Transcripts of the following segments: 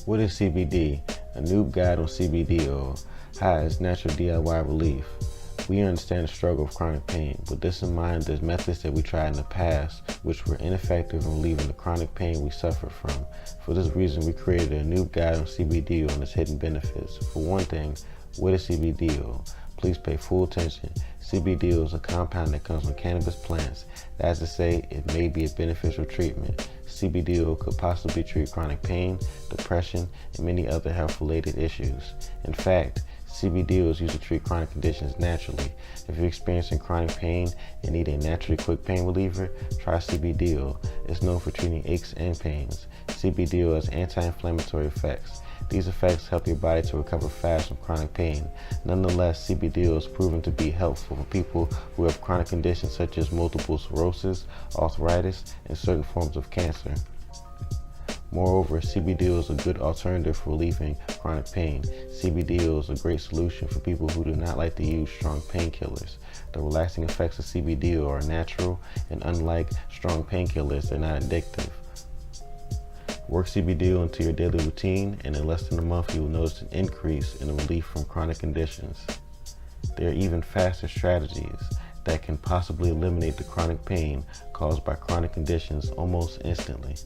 What is CBD? A new guide on CBD oil. Hi, it's natural DIY relief. We understand the struggle of chronic pain. With this in mind, there's methods that we tried in the past which were ineffective in relieving the chronic pain we suffer from. For this reason, we created a new guide on CBD oil and its hidden benefits. For one thing, what is CBD oil? Please pay full attention. CBD oil is a compound that comes from cannabis plants. That is to say, it may be a beneficial treatment. CBD oil could possibly treat chronic pain, depression, and many other health-related issues. In fact, CBD oil is used to treat chronic conditions naturally. If you're experiencing chronic pain and need a naturally quick pain reliever, try CBD oil. It's known for treating aches and pains. CBD oil has anti-inflammatory effects. These effects help your body to recover fast from chronic pain. Nonetheless, CBD oil is proven to be helpful for people who have chronic conditions such as multiple sclerosis, arthritis, and certain forms of cancer. Moreover, CBD oil is a good alternative for relieving chronic pain. CBD oil is a great solution for people who do not like to use strong painkillers. The relaxing effects of CBD oil are natural, and unlike strong painkillers, they're not addictive. Work CBD oil into your daily routine, and in less than a month, you will notice an increase in the relief from chronic conditions. There are even faster strategies that can possibly eliminate the chronic pain caused by chronic conditions almost instantly.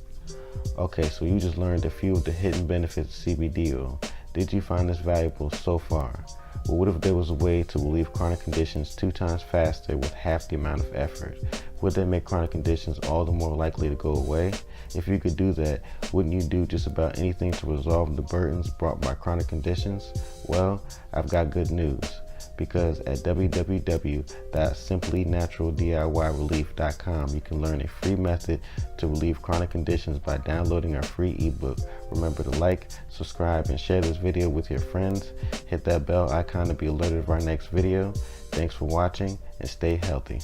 Okay, so you just learned a few of the hidden benefits of CBD oil. Did you find this valuable so far? Well, what if there was a way to relieve chronic conditions 2 times faster with half the amount of effort? Would that make chronic conditions all the more likely to go away? If you could do that, wouldn't you do just about anything to resolve the burdens brought by chronic conditions? Well, I've got good news. Because at www.simplynaturaldiyrelief.com you can learn a free method to relieve chronic conditions by downloading our free ebook. Remember to like, subscribe, and share this video with your friends. Hit that bell icon to be alerted of our next video. Thanks for watching and stay healthy.